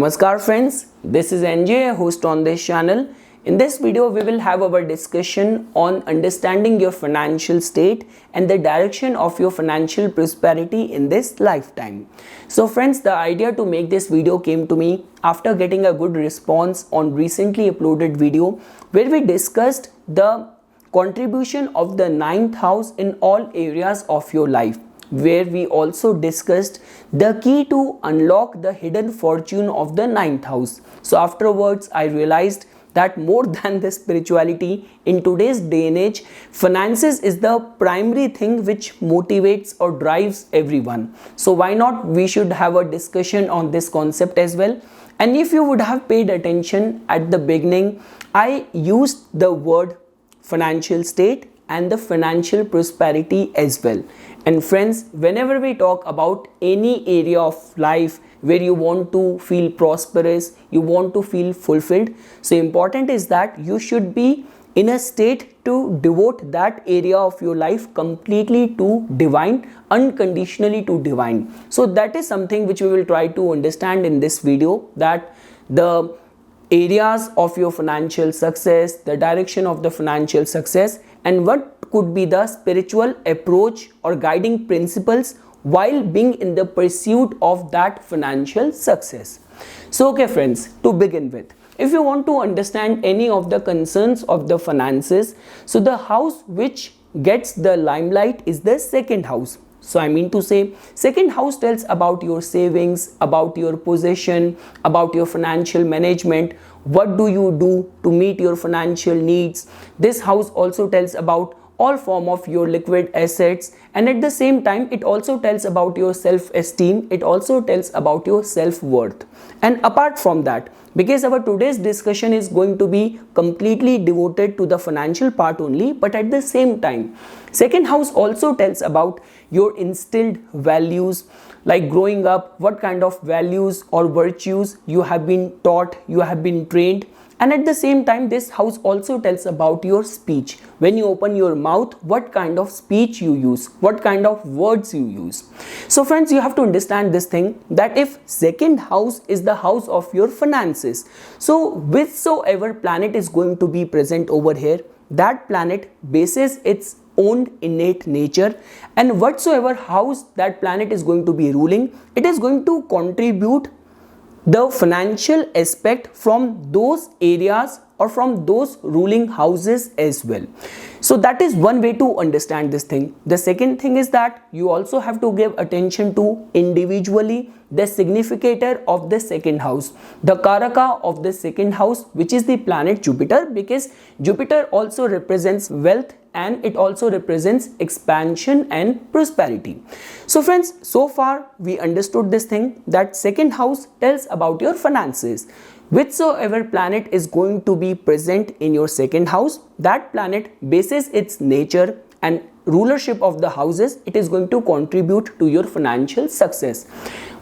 Namaskar friends, this is NJ, host on this channel. In this video, we will have our discussion on understanding your financial state and the direction of your financial prosperity in this lifetime. So friends, the idea to make this video came to me after getting a good response on recently uploaded video where we discussed the contribution of the ninth house in all areas of your life, where we also discussed the key to unlock the hidden fortune of the ninth house. So afterwards, I realized that more than the spirituality, in today's day and age, finances is the primary thing which motivates or drives everyone. So why not we should have a discussion on this concept as well. And if you would have paid attention at the beginning, I used the word financial state and the financial prosperity as well. And friends, whenever we talk about any area of life where you want to feel prosperous, you want to feel fulfilled, so important is that you should be in a state to devote that area of your life completely to divine, unconditionally to divine. So that is something which we will try to understand in this video, that the areas of your financial success, the direction of the financial success, and what could be the spiritual approach or guiding principles while being in the pursuit of that financial success. So okay friends, to begin with, if you want to understand any of the concerns of the finances, so the house which gets the limelight is the second house. So I mean to say, second house tells about your savings, about your possession, about your financial management. What do you do to meet your financial needs? This house also tells about all form of your liquid assets, and at the same time it also tells about your self-esteem, it also tells about your self-worth. And apart from that, because our today's discussion is going to be completely devoted to the financial part only, but at the same time, second house also tells about your instilled values, like growing up, what kind of values or virtues you have been taught, you have been trained. And at the same time, this house also tells about your speech. When you open your mouth, what kind of speech you use, what kind of words you use. So friends, you have to understand this thing, that if second house is the house of your finances, so whichsoever planet is going to be present over here, that planet bases its own innate nature, and whatsoever house that planet is going to be ruling, it is going to contribute the financial aspect from those areas or from those ruling houses as well. So that is one way to understand this thing. The second thing is that you also have to give attention to individually the significator of the second house, the karaka of the second house, which is the planet Jupiter, because Jupiter also represents wealth and it also represents expansion and prosperity. So friends, so far we understood this thing, that second house tells about your finances. Whichsoever planet is going to be present in your second house, that planet bases its nature and rulership of the houses, it is going to contribute to your financial success.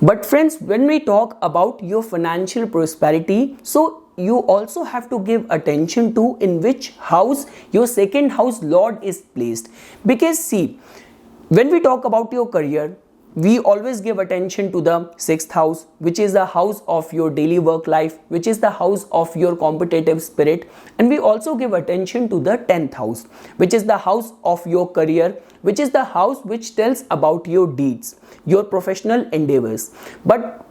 But friends, when we talk about your financial prosperity, so you also have to give attention to in which house your second house lord is placed. Because see, when we talk about your career, we always give attention to the sixth house, which is the house of your daily work life, which is the house of your competitive spirit. And we also give attention to the 10th house, which is the house of your career, which is the house which tells about your deeds, your professional endeavors. But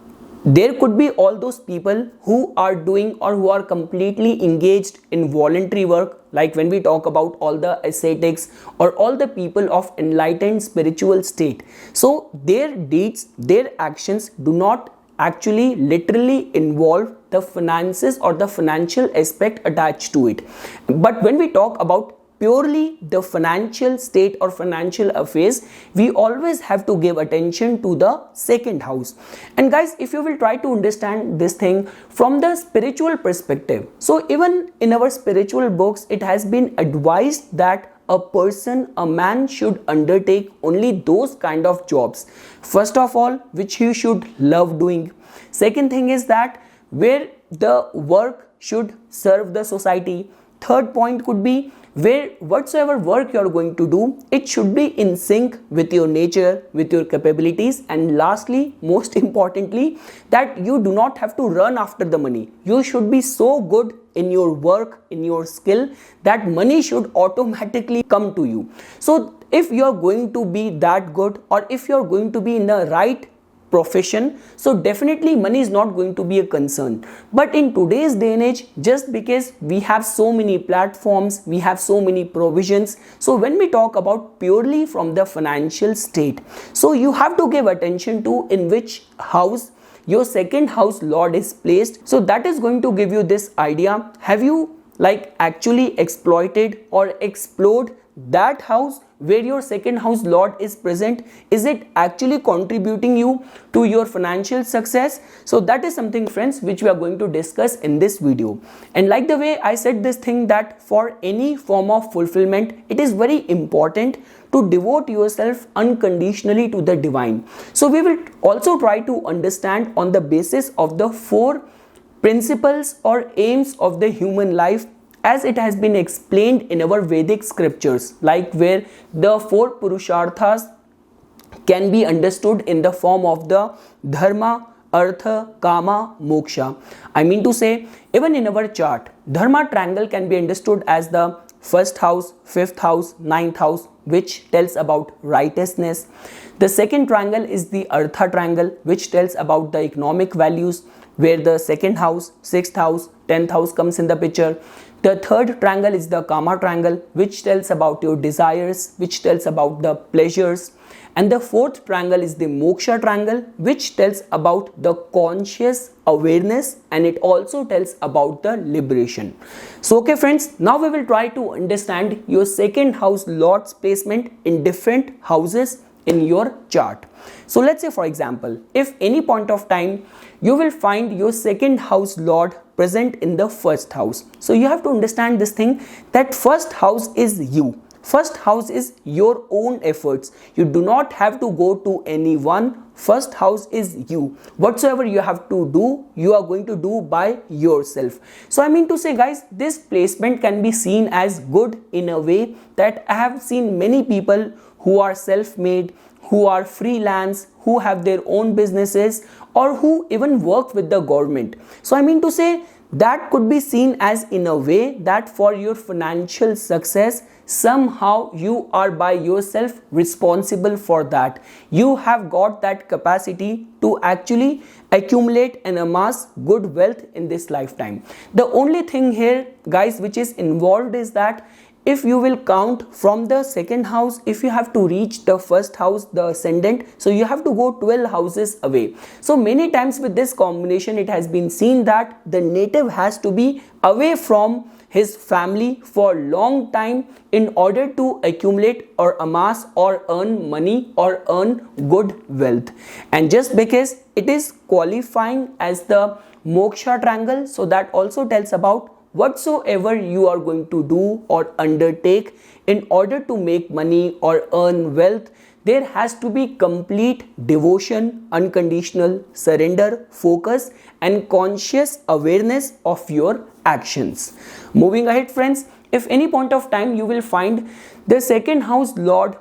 there could be all those people who are doing or who are completely engaged in voluntary work, like when we talk about all the ascetics or all the people of enlightened spiritual state. So their deeds, their actions do not actually literally involve the finances or the financial aspect attached to it. But when we talk about purely the financial state or financial affairs, we always have to give attention to the second house. And guys, if you will try to understand this thing from the spiritual perspective, so even in our spiritual books, it has been advised that a person, a man should undertake only those kind of jobs, first of all, which he should love doing. Second thing is that where the work should serve the society. Third point could be where whatsoever work you are going to do, it should be in sync with your nature, with your capabilities, and lastly, most importantly, that you do not have to run after the money. You should be so good in your work, in your skill, that money should automatically come to you. So if you are going to be that good, or if you are going to be in the right profession, so definitely money is not going to be a concern. But in today's day and age, just because we have so many platforms, we have so many provisions, so when we talk about purely from the financial state, so you have to give attention to in which house your second house lord is placed. So that is going to give you this idea. Have you actually exploited or explored that house where your second house lord is present? Is it actually contributing you to your financial success? So that is something, friends, which we are going to discuss in this video. And like the way I said this thing, that for any form of fulfillment, it is very important to devote yourself unconditionally to the divine. So we will also try to understand on the basis of the 4 principles or aims of the human life, as it has been explained in our Vedic scriptures, like where the 4 Purusharthas can be understood in the form of the Dharma, Artha, Kama, Moksha. I mean to say, even in our chart, Dharma triangle can be understood as the 1st house, 5th house, 9th house, which tells about righteousness. The 2nd triangle is the Artha triangle, which tells about the economic values, where the 2nd house, 6th house, 10th house comes in the picture. The 3rd triangle is the Kama triangle, which tells about your desires, which tells about the pleasures. And the 4th triangle is the Moksha triangle, which tells about the conscious awareness, and it also tells about the liberation. So okay friends, now we will try to understand your second house lord's placement in different houses in your chart. So let's say, for example, if any point of time you will find your second house lord present in the 1st house. So you have to understand this thing, that 1st house is you. 1st house is your own efforts. You do not have to go to anyone. 1st house is you. Whatsoever you have to do, you are going to do by yourself. So I mean to say, guys, this placement can be seen as good in a way that I have seen many people who are self-made, who are freelance, who have their own businesses, or who even work with the government. So I mean to say, that could be seen as in a way that for your financial success, somehow you are by yourself responsible for that. You have got that capacity to actually accumulate and amass good wealth in this lifetime. The only thing here, guys, which is involved is that if you will count from the 2nd house, if you have to reach the 1st house, the ascendant, so you have to go 12 houses away. So many times with this combination, it has been seen that the native has to be away from his family for long time in order to accumulate or amass or earn money or earn good wealth. And just because it is qualifying as the Moksha triangle, so that also tells about whatsoever you are going to do or undertake in order to make money or earn wealth, there has to be complete devotion, unconditional surrender, focus, and conscious awareness of your actions. Moving ahead, friends, if any point of time you will find the 2nd house lord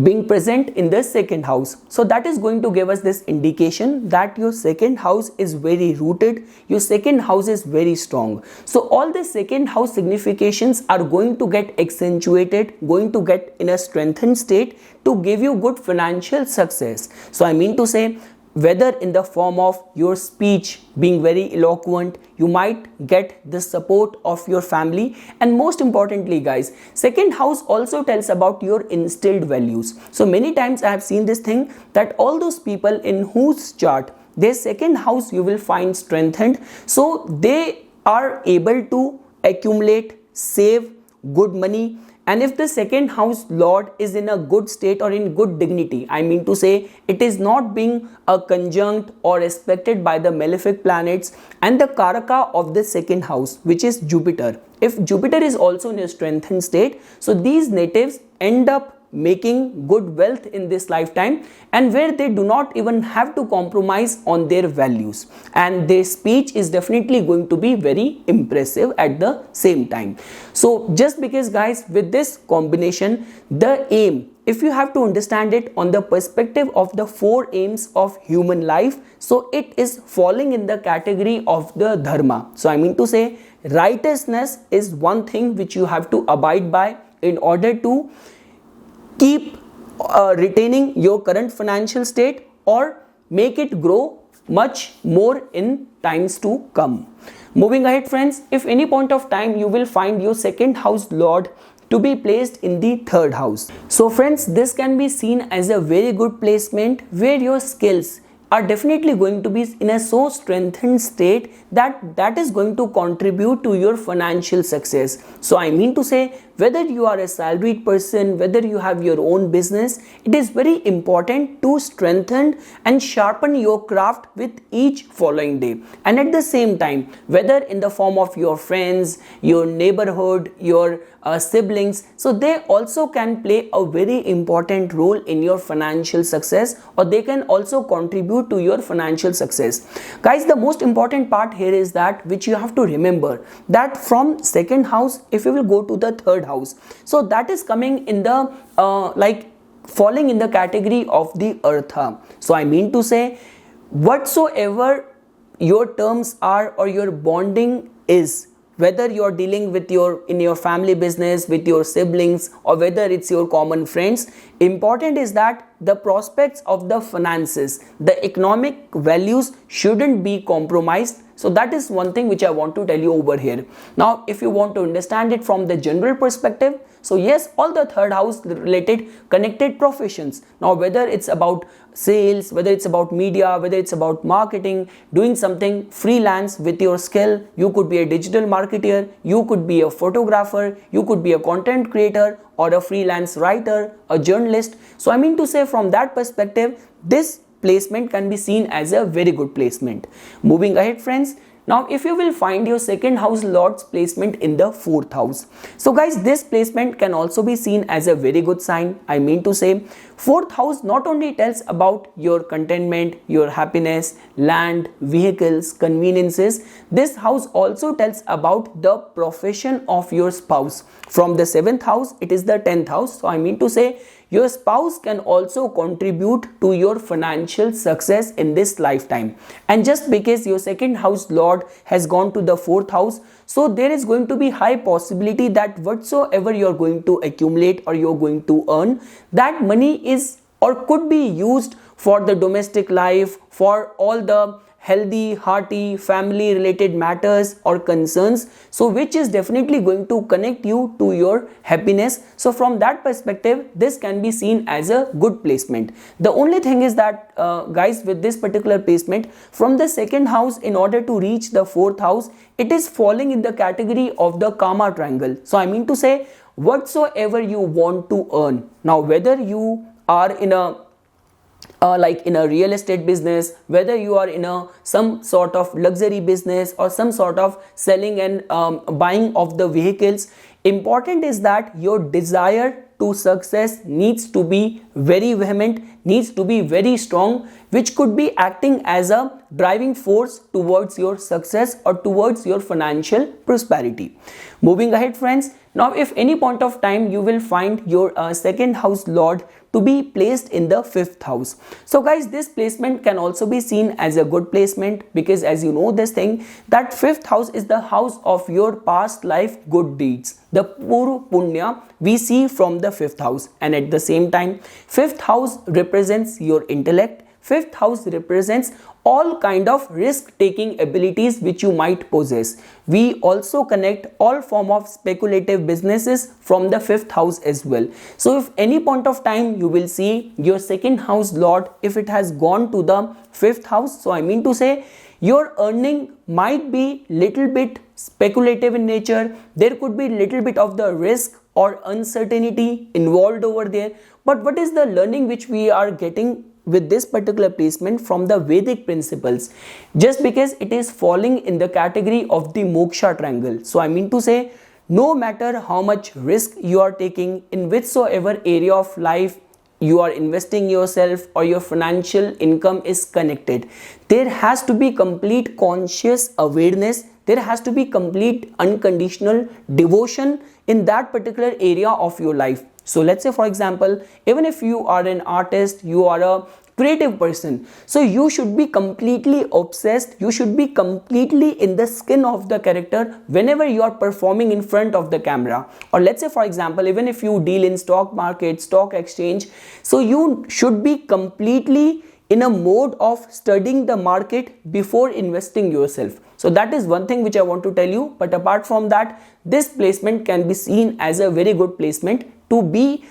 being present in the 2nd house, so that is going to give us this indication that your 2nd house is very rooted, your 2nd house is very strong. So all the 2nd house significations are going to get accentuated, going to get in a strengthened state to give you good financial success. So I mean to say, whether in the form of your speech being very eloquent, you might get the support of your family. And most importantly, guys, 2nd house also tells about your instilled values. So many times I have seen this thing, that all those people in whose chart their 2nd house you will find strengthened, so they are able to accumulate, save good money. And if the 2nd house lord is in a good state or in good dignity, I mean to say, it is not being a conjunct or aspected by the malefic planets and the karaka of the 2nd house, which is Jupiter. If Jupiter is also in a strengthened state, so these natives end up making good wealth in this lifetime, and where they do not even have to compromise on their values, and their speech is definitely going to be very impressive at the same time. So just because guys, with this combination, the aim, if you have to understand it on the perspective of the four aims of human life, so it is falling in the category of the dharma. So I mean to say, righteousness is one thing which you have to abide by in order to keep retaining your current financial state or make it grow much more in times to come. Moving ahead friends, if any point of time you will find your second house lord to be placed in the third house. So friends, this can be seen as a very good placement where your skills are definitely going to be in a so strengthened state that is going to contribute to your financial success. So I mean to say, whether you are a salaried person, whether you have your own business, it is very important to strengthen and sharpen your craft with each following day. And at the same time, whether in the form of your friends, your neighborhood, your siblings, so they also can play a very important role in your financial success, or they can also contribute to your financial success. Guys, the most important part here is that which you have to remember, that from second house, if you will go to the third house, so that is coming in the falling in the category of the eartha. So I mean to say, whatsoever your terms are or your bonding is, whether you're dealing with in your family business, with your siblings, or whether it's your common friends, important is that the prospects of the finances, the economic values shouldn't be compromised. So that is one thing which I want to tell you over here. Now, if you want to understand it from the general perspective, so yes, all the third house related connected professions. Now, whether it's about sales, whether it's about media, whether it's about marketing, doing something freelance with your skill, you could be a digital marketer, you could be a photographer, you could be a content creator, or a freelance writer, a journalist. So I mean to say, from that perspective, this placement can be seen as a very good placement. Moving ahead friends, now if you will find your second house lord's placement in the fourth house, so guys, this placement can also be seen as a very good sign. I mean to say, fourth house not only tells about your contentment, your happiness, land, vehicles, conveniences, this house also tells about the profession of your spouse. From the seventh house, it is the 10th house. So I mean to say, your spouse can also contribute to your financial success in this lifetime. And just because your second house lord has gone to the fourth house, so there is going to be high possibility that whatsoever you're going to accumulate or you're going to earn, that money is or could be used for the domestic life, for all the healthy, hearty, family related matters or concerns, so which is definitely going to connect you to your happiness. So from that perspective, this can be seen as a good placement. The only thing is that guys, with this particular placement from the second house, in order to reach the fourth house, it is falling in the category of the karma triangle. So I mean to say, whatsoever you want to earn, now whether you are in a in a real estate business, whether you are in some sort of luxury business or some sort of selling and buying of the vehicles, important is that your desire to success needs to be very vehement, needs to be very strong, which could be acting as a driving force towards your success or towards your financial prosperity. Moving ahead friends, now if any point of time you will find your second house lord to be placed in the fifth house. So guys, this placement can also be seen as a good placement, because as you know this thing, that fifth house is the house of your past life good deeds, the puru punya we see from the fifth house. And at the same time, fifth house represents your intellect, fifth house represents all kind of risk taking abilities which you might possess. We also connect all form of speculative businesses from the fifth house as well. So if any point of time you will see your second house lord, if it has gone to the fifth house, so I mean to say, your earning might be little bit speculative in nature, there could be little bit of the risk or uncertainty involved over there. But what is the learning which we are getting with this particular placement from the Vedic principles? Just because it is falling in the category of the moksha triangle, so I mean to say, no matter how much risk you are taking in whichsoever area of life you are investing yourself or your financial income is connected, there has to be complete conscious awareness, there has to be complete unconditional devotion in that particular area of your life. So let's say for example, even if you are an artist, you are a creative person, so you should be completely obsessed, you should be completely in the skin of the character whenever you are performing in front of the camera. Or let's say for example, even if you deal in stock market, stock exchange, so you should be completely in a mode of studying the market before investing yourself. So that is one thing which I want to tell you. But apart from that, this placement can be seen as a very good placement to be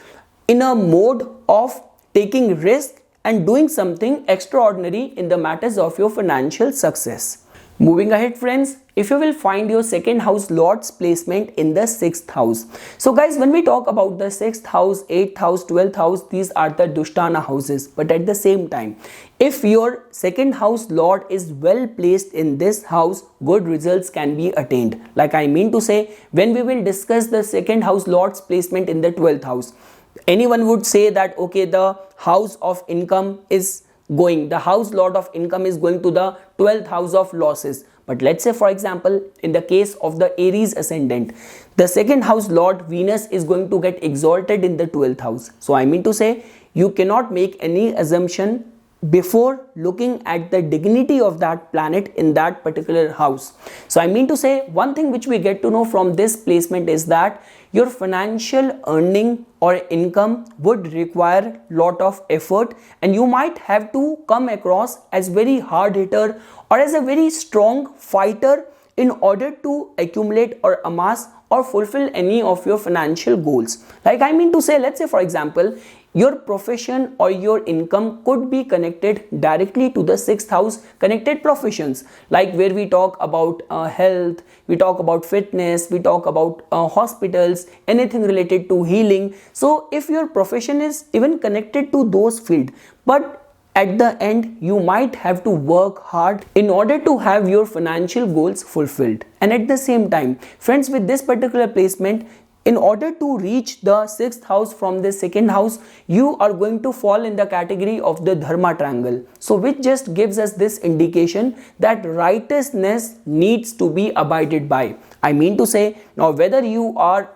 in a mode of taking risk and doing something extraordinary in the matters of your financial success. Moving ahead friends, if you will find your second house lord's placement in the 6th house. So guys, when we talk about the 6th house, 8th house, 12th house, these are the Dushtana houses. But at the same time, if your second house lord is well placed in this house, good results can be attained. Like I mean to say, when we will discuss the second house lord's placement in the 12th house, anyone would say that okay, the house of income is going, the house lord of income is going to the 12th house of losses. But let's say for example, in the case of the Aries ascendant, the second house lord Venus is going to get exalted in the 12th house. So I mean to say, you cannot make any assumption before looking at the dignity of that planet in that particular house. So I mean to say, one thing which we get to know from this placement is that your financial earning or income would require lot of effort, and you might have to come across as very hard hitter or as a very strong fighter in order to accumulate or amass or fulfill any of your financial goals. Like I mean to say, let's say for example, your profession or your income could be connected directly to the 6th house connected professions, like where we talk about health, we talk about fitness, we talk about hospitals, anything related to healing. So if your profession is even connected to those fields, but at the end you might have to work hard in order to have your financial goals fulfilled. And at the same time friends, with this particular placement, in order to reach the 6th house from the 2nd house, you are going to fall in the category of the Dharma triangle. So which just gives us this indication that righteousness needs to be abided by. I mean to say, now whether you are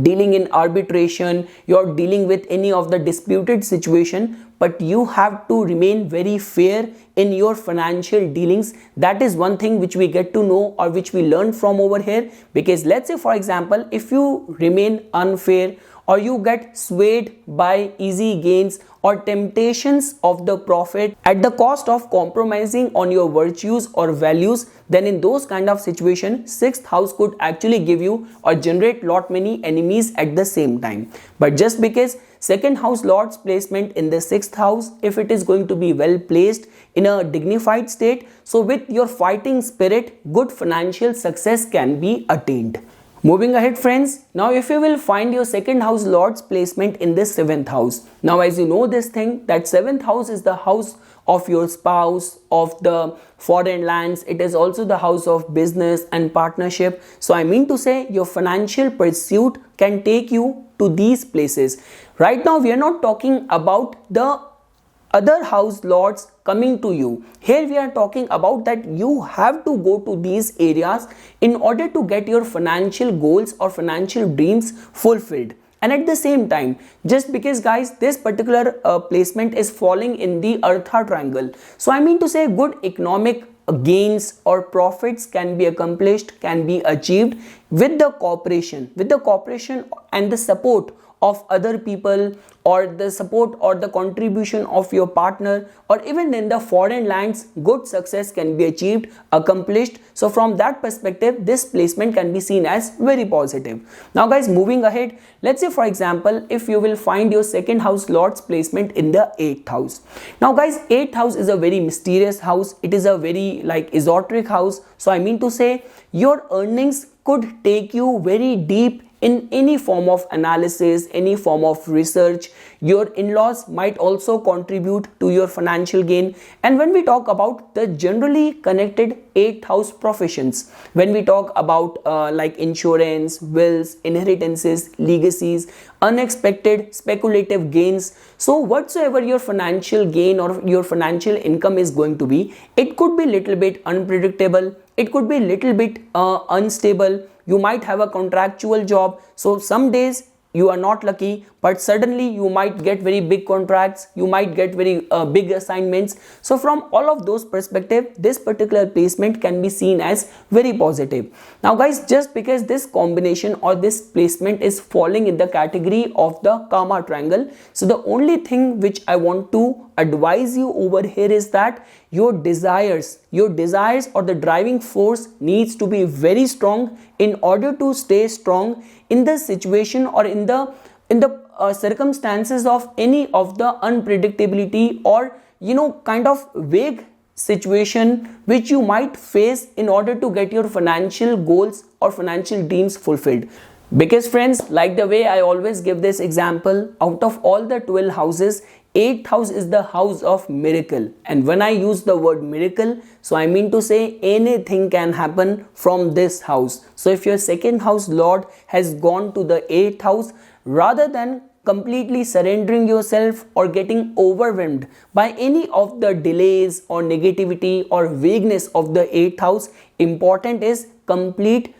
dealing in arbitration, you're dealing with any of the disputed situation, but you have to remain very fair in your financial dealings. That is one thing which we get to know or which we learn from over here. Because let's say for example, if you remain unfair or you get swayed by easy gains or temptations of the profit at the cost of compromising on your virtues or values, then in those kind of situation, 6th house could actually give you or generate lot many enemies at the same time. But just because 2nd house lord's placement in the 6th house, if it is going to be well placed in a dignified state, so with your fighting spirit, good financial success can be attained. Moving ahead friends, now if you will find your 2nd house lord's placement in the 7th house. Now as you know this thing, that 7th house is the house of your spouse, of the foreign lands, it is also the house of business and partnership. So I mean to say, your financial pursuit can take you to these places. Right now we are not talking about the other house lords coming to you. Here we are talking about that you have to go to these areas in order to get your financial goals or financial dreams fulfilled. And at the same time, just because guys, this particular placement is falling in the Artha triangle, so I mean to say, good economic gains or profits can be accomplished, can be achieved with the cooperation and the support of other people, or the support or the contribution of your partner, or even in the foreign lands, good success can be achieved, accomplished. So from that perspective, this placement can be seen as very positive. Now guys, moving ahead, let's say for example, if you will find your 2nd house lord's placement in the 8th house. Now guys, 8th house is a very mysterious house, it is a very like esoteric house. So I mean to say, your earnings could take you very deep in any form of analysis, any form of research. Your in-laws might also contribute to your financial gain. And when we talk about the generally connected 8th house professions, when we talk about like insurance, wills, inheritances, legacies, unexpected speculative gains, so whatsoever your financial gain or your financial income is going to be, it could be little bit unpredictable, it could be little bit unstable. You might have a contractual job, so some days you are not lucky, but suddenly you might get very big contracts, you might get very big assignments. So from all of those perspective, this particular placement can be seen as very positive. Now guys, just because this combination or this placement is falling in the category of the karma triangle, so the only thing which I want to advise you over here is that your desires or the driving force needs to be very strong in order to stay strong in the situation or in the circumstances of any of the unpredictability or kind of vague situation which you might face in order to get your financial goals or financial dreams fulfilled. Because friends, like the way I always give this example, out of all the 12 houses, 8th house is the house of miracle. And when I use the word miracle, so I mean to say anything can happen from this house. So if your second house lord has gone to the 8th house, rather than completely surrendering yourself or getting overwhelmed by any of the delays or negativity or vagueness of the 8th house, important is complete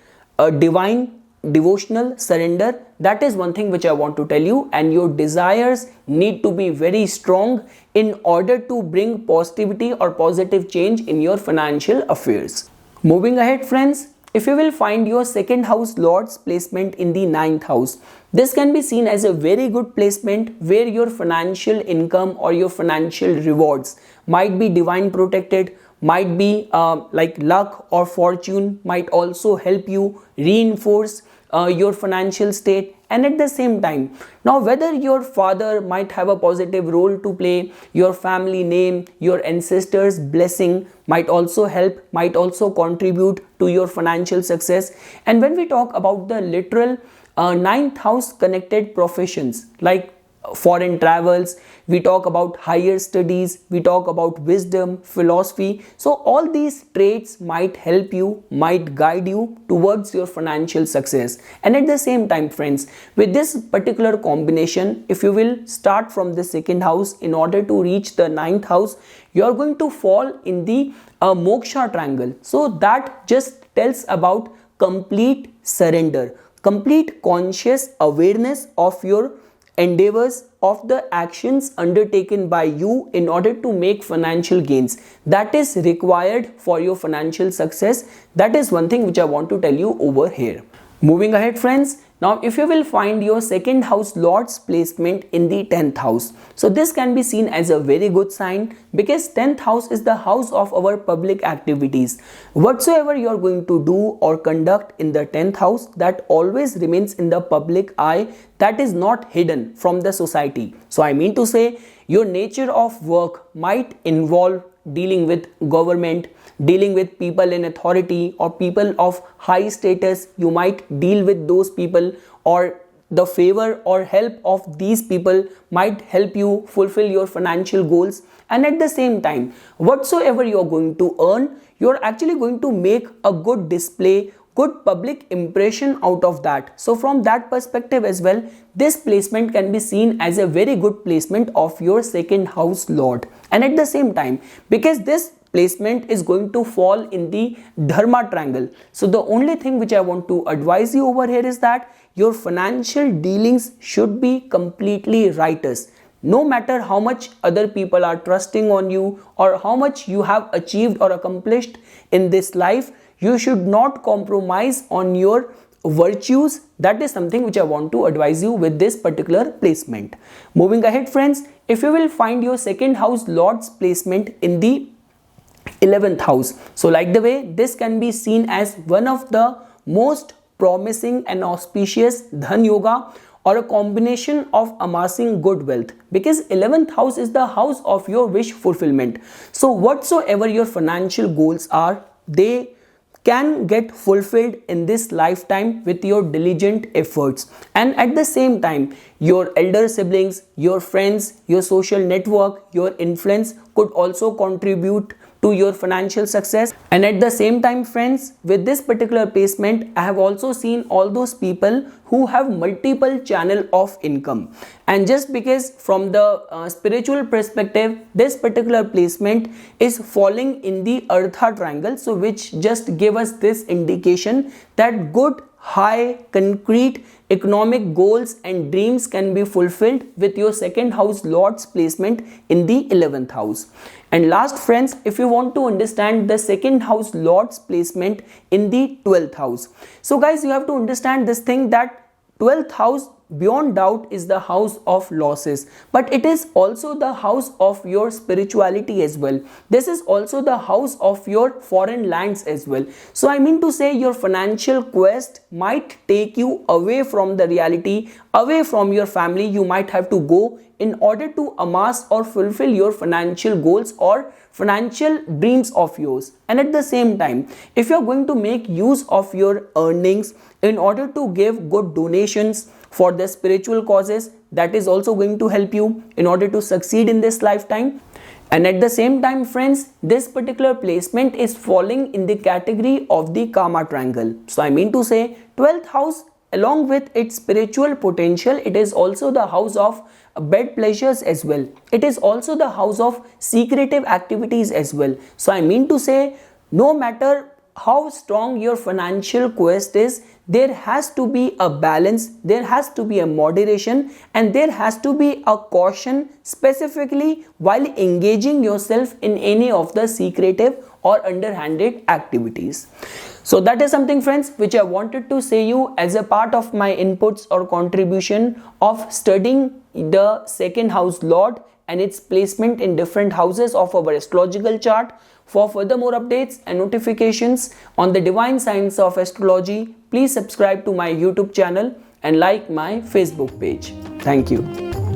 divine devotional surrender. That is one thing which I want to tell you, and your desires need to be very strong in order to bring positivity or positive change in your financial affairs. Moving ahead friends, if you will find your second house lord's placement in the 9th house, this can be seen as a very good placement where your financial income or your financial rewards might be divine protected, might be like luck or fortune might also help you reinforce your financial state. And at the same time, now whether your father might have a positive role to play, your family name, your ancestors blessing might also help, might also contribute to your financial success. And when we talk about the literal 9th house connected professions like foreign travels, we talk about higher studies, we talk about wisdom, philosophy, so all these traits might help you, might guide you towards your financial success. And at the same time friends, with this particular combination, if you will start from the second house in order to reach the 9th house, you are going to fall in the moksha triangle. So that just tells about complete surrender, complete conscious awareness of your endeavors, of the actions undertaken by you in order to make financial gains that is required for your financial success. That is one thing which I want to tell you over here. Moving ahead friends, now if you will find your second house lord's placement in the 10th house, so this can be seen as a very good sign because 10th house is the house of our public activities. Whatsoever you are going to do or conduct in the 10th house, that always remains in the public eye, that is not hidden from the society. So I mean to say your nature of work might involve dealing with government, dealing with people in authority or people of high status. You might deal with those people, or the favor or help of these people might help you fulfill your financial goals. And at the same time, whatsoever you are going to earn, you are actually going to make a good display, good public impression out of that. So from that perspective as well, this placement can be seen as a very good placement of your second house lord. And at the same time, because this placement is going to fall in the dharma triangle, so the only thing which I want to advise you over here is that your financial dealings should be completely righteous. No matter how much other people are trusting on you or how much you have achieved or accomplished in this life, you should not compromise on your virtues. That is something which I want to advise you with this particular placement. Moving ahead friends, if you will find your second house lord's placement in the 11th house, so like the way this can be seen as one of the most promising and auspicious dhan yoga or a combination of amassing good wealth, because 11th house is the house of your wish fulfillment. So whatsoever your financial goals are, they can get fulfilled in this lifetime with your diligent efforts. And at the same time, your elder siblings, your friends, your social network, your influence could also contribute to your financial success. And at the same time, friends, with this particular placement, I have also seen all those people who have multiple channel of income. And just because from the spiritual perspective, this particular placement is falling in the Eartha triangle, so which just give us this indication that good, high, concrete economic goals and dreams can be fulfilled with your second house Lord's placement in the 11th house. And last, friends, if you want to understand the second house Lord's placement in the 12th house. So guys, you have to understand this thing that 12th house beyond doubt is the house of losses, but it is also the house of your spirituality as well. This is also the house of your foreign lands as well. So I mean to say, your financial quest might take you away from the reality, away from your family. You might have to go in order to amass or fulfill your financial goals or financial dreams of yours. And at the same time, if you're going to make use of your earnings in order to give good donations for the spiritual causes, that is also going to help you in order to succeed in this lifetime. And at the same time, friends, this particular placement is falling in the category of the karma triangle. So I mean to say, 12th house, along with its spiritual potential, it is also the house of bed pleasures as well. It is also the house of secretive activities as well. So I mean to say, no matter how strong your financial quest is, there has to be a balance, there has to be a moderation, and there has to be a caution, specifically while engaging yourself in any of the secretive or underhanded activities. So that is something, friends, which I wanted to say you as a part of my inputs or contribution of studying the second house Lord and its placement in different houses of our astrological chart. For further more updates and notifications on the divine science of astrology, please subscribe to my YouTube channel and like my Facebook page. Thank you.